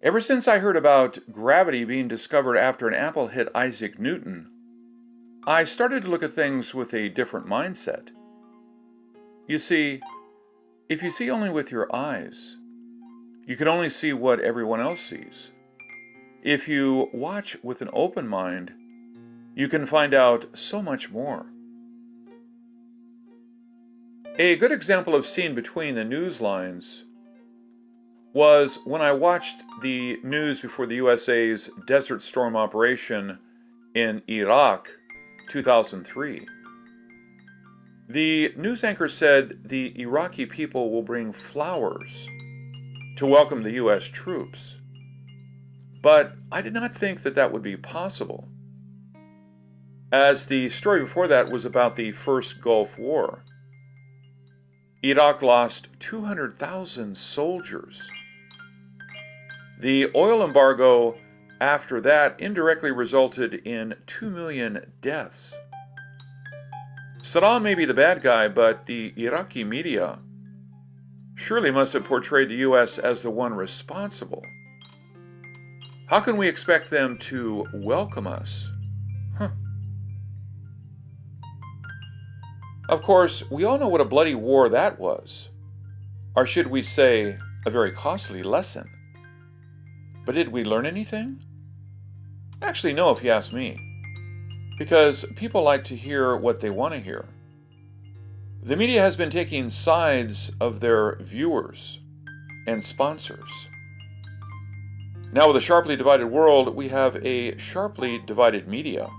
Ever since I heard about gravity being discovered after an apple hit Isaac Newton, I started to look at things with a different mindset. You see, if you see only with your eyes, you can only see what everyone else sees. If you watch with an open mind, you can find out so much more. A good example of seeing between the news lines was when I watched the news before the USA's Desert Storm operation in Iraq, 2003. The news anchor said the Iraqi people will bring flowers to welcome the US troops. But I did not think that that would be possible, as the story before that was about the First Gulf War. Iraq lost 200,000 soldiers. The oil embargo after that indirectly resulted in 2 million deaths. Saddam may be the bad guy, but the Iraqi media surely must have portrayed the U.S. as the one responsible. How can we expect them to welcome us? Of course, we all know what a bloody war that was. Or should we say, a very costly lesson. But did we learn anything? Actually, no, if you ask me. Because people like to hear what they want to hear. The media has been taking sides of their viewers and sponsors. Now, with a sharply divided world, we have a sharply divided media.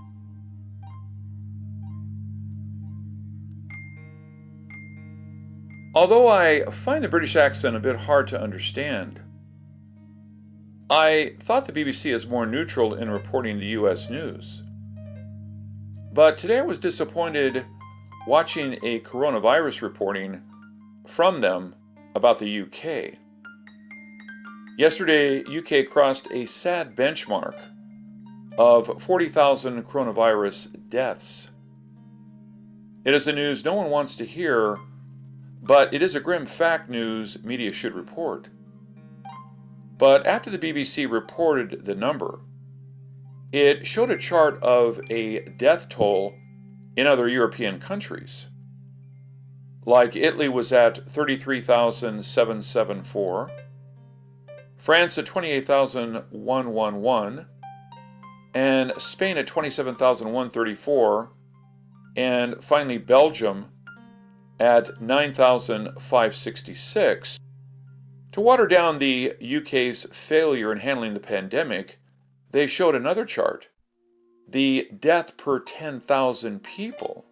Although I find the British accent a bit hard to understand, I thought the BBC is more neutral in reporting the US news. But today I was disappointed watching a coronavirus reporting from them about the UK. Yesterday, UK crossed a sad benchmark of 40,000 coronavirus deaths. It is a news no one wants to hear, but it is a grim fact news media should report. But after the BBC reported the number, it showed a chart of a death toll in other European countries. Like Italy was at 33,774, France at 28,111, and Spain at 27,134, and finally Belgium at 9,566. To water down the UK's failure in handling the pandemic, they showed another chart. The death per 10,000 people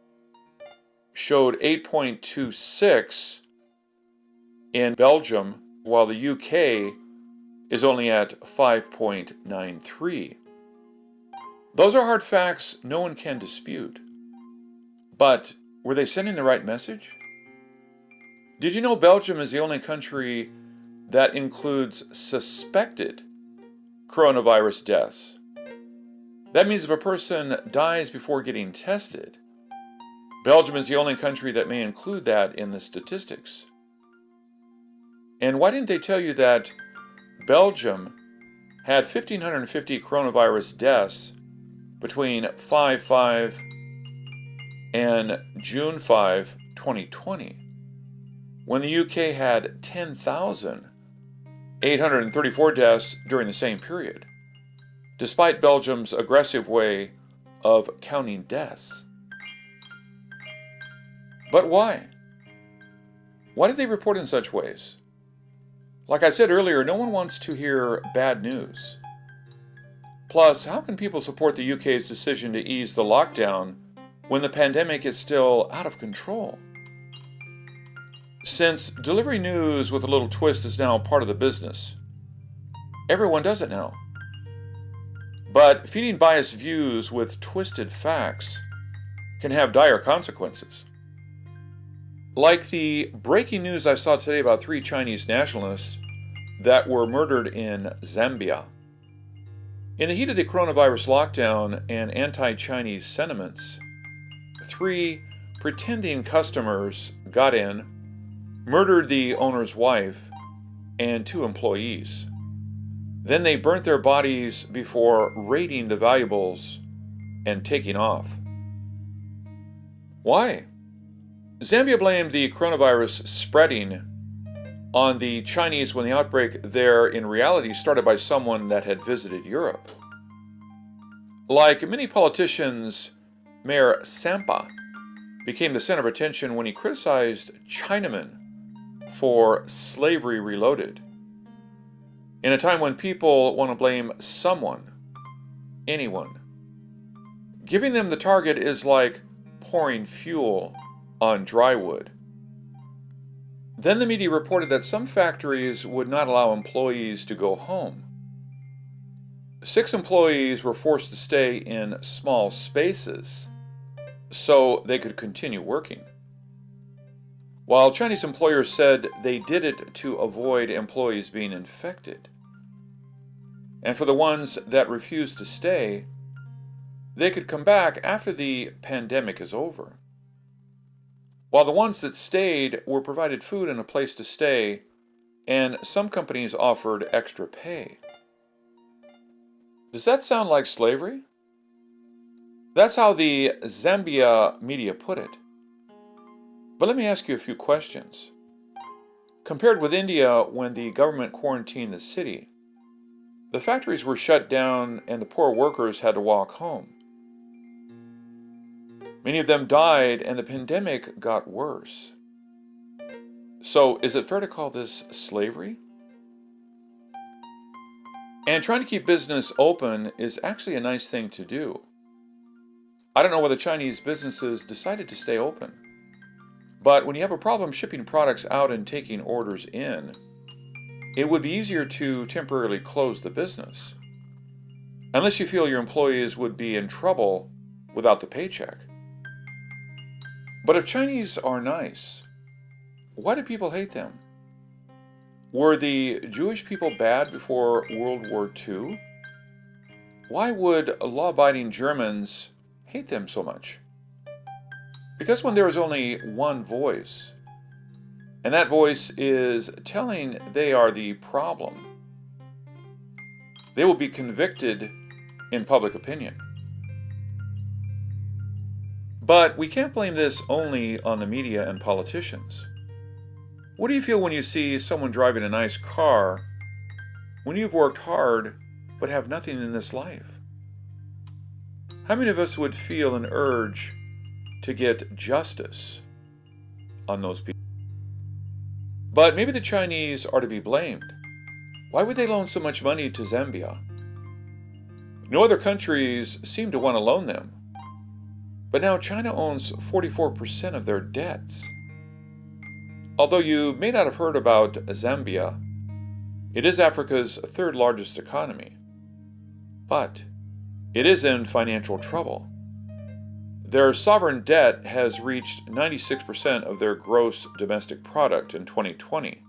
showed 8.26 in Belgium, while the UK is only at 5.93. Those are hard facts no one can dispute. But were they sending the right message? Did you know Belgium is the only country that includes suspected coronavirus deaths? That means if a person dies before getting tested, Belgium is the only country that may include that in the statistics. And why didn't they tell you that Belgium had 1,550 coronavirus deaths between 5/5 and June 5, 2020, when the UK had 10,834 deaths during the same period, despite Belgium's aggressive way of counting deaths? But why? Why did they report in such ways? Like I said earlier, no one wants to hear bad news. Plus, how can people support the UK's decision to ease the lockdown when the pandemic is still out of control? Since delivering news with a little twist is now part of the business, everyone does it now. But feeding biased views with twisted facts can have dire consequences. Like the breaking news I saw today about 3 Chinese nationalists that were murdered in Zambia. In the heat of the coronavirus lockdown and anti-Chinese sentiments, 3 pretending customers got in, murdered the owner's wife and 2 employees. Then they burnt their bodies before raiding the valuables and taking off. Why? Zambia blamed the coronavirus spreading on the Chinese when the outbreak there in reality started by someone that had visited Europe. Like many politicians, Mayor Sampa became the center of attention when he criticized Chinamen for slavery reloaded. In a time when people want to blame someone, anyone, giving them the target is like pouring fuel on dry wood. Then the media reported that some factories would not allow employees to go home. 6 employees were forced to stay in small spaces so they could continue working, while Chinese employers said they did it to avoid employees being infected. And for the ones that refused to stay, they could come back after the pandemic is over. While the ones that stayed were provided food and a place to stay, and some companies offered extra pay. Does that sound like slavery? That's how the Zambia media put it. But let me ask you a few questions. Compared with India, when the government quarantined the city, the factories were shut down and the poor workers had to walk home. Many of them died and the pandemic got worse. So is it fair to call this slavery? And trying to keep business open is actually a nice thing to do. I don't know whether Chinese businesses decided to stay open, but when you have a problem shipping products out and taking orders in, it would be easier to temporarily close the business, unless you feel your employees would be in trouble without the paycheck. But if Chinese are nice, why do people hate them? Were the Jewish people bad before World War II? Why would law-abiding Germans hate them so much? Because when there is only one voice, and that voice is telling they are the problem, they will be convicted in public opinion. But we can't blame this only on the media and politicians. What do you feel when you see someone driving a nice car when you've worked hard but have nothing in this life? How many of us would feel an urge to get justice on those people? But maybe the Chinese are to be blamed. Why would they loan so much money to Zambia? No other countries seem to want to loan them. But now China owns 44% of their debts. Although you may not have heard about Zambia, it is Africa's 3rd largest economy. But it is in financial trouble. Their sovereign debt has reached 96% of their gross domestic product in 2020.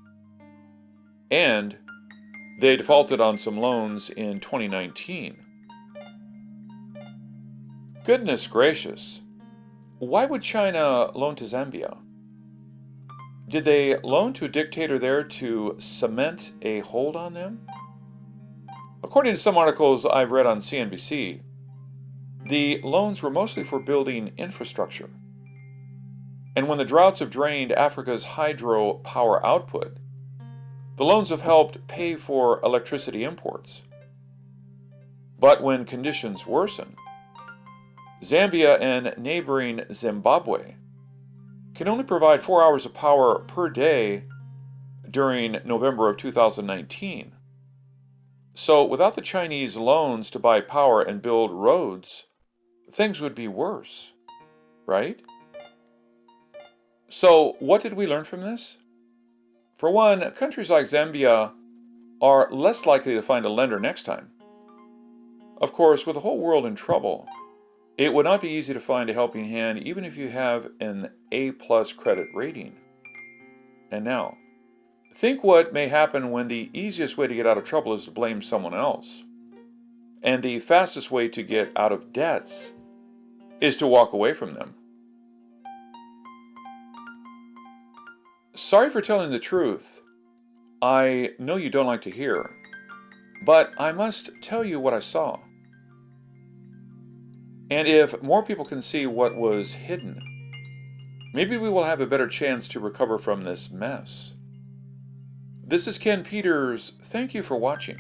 And they defaulted on some loans in 2019. Goodness gracious. Why would China loan to Zambia? Did they loan to a dictator there to cement a hold on them? According to some articles I've read on CNBC, the loans were mostly for building infrastructure. And when the droughts have drained Africa's hydro power output, the loans have helped pay for electricity imports. But when conditions worsen, Zambia and neighboring Zimbabwe can only provide 4 hours of power per day during November of 2019. So without the Chinese loans to buy power and build roads, things would be worse, right? So what did we learn from this? For one, countries like Zambia are less likely to find a lender next time. Of course, with the whole world in trouble, it would not be easy to find a helping hand even if you have an A+ credit rating. And now, think what may happen when the easiest way to get out of trouble is to blame someone else. And the fastest way to get out of debts is to walk away from them. Sorry for telling the truth. I know you don't like to hear. But I must tell you what I saw. And if more people can see what was hidden, maybe we will have a better chance to recover from this mess. This is Ken Peters. Thank you for watching.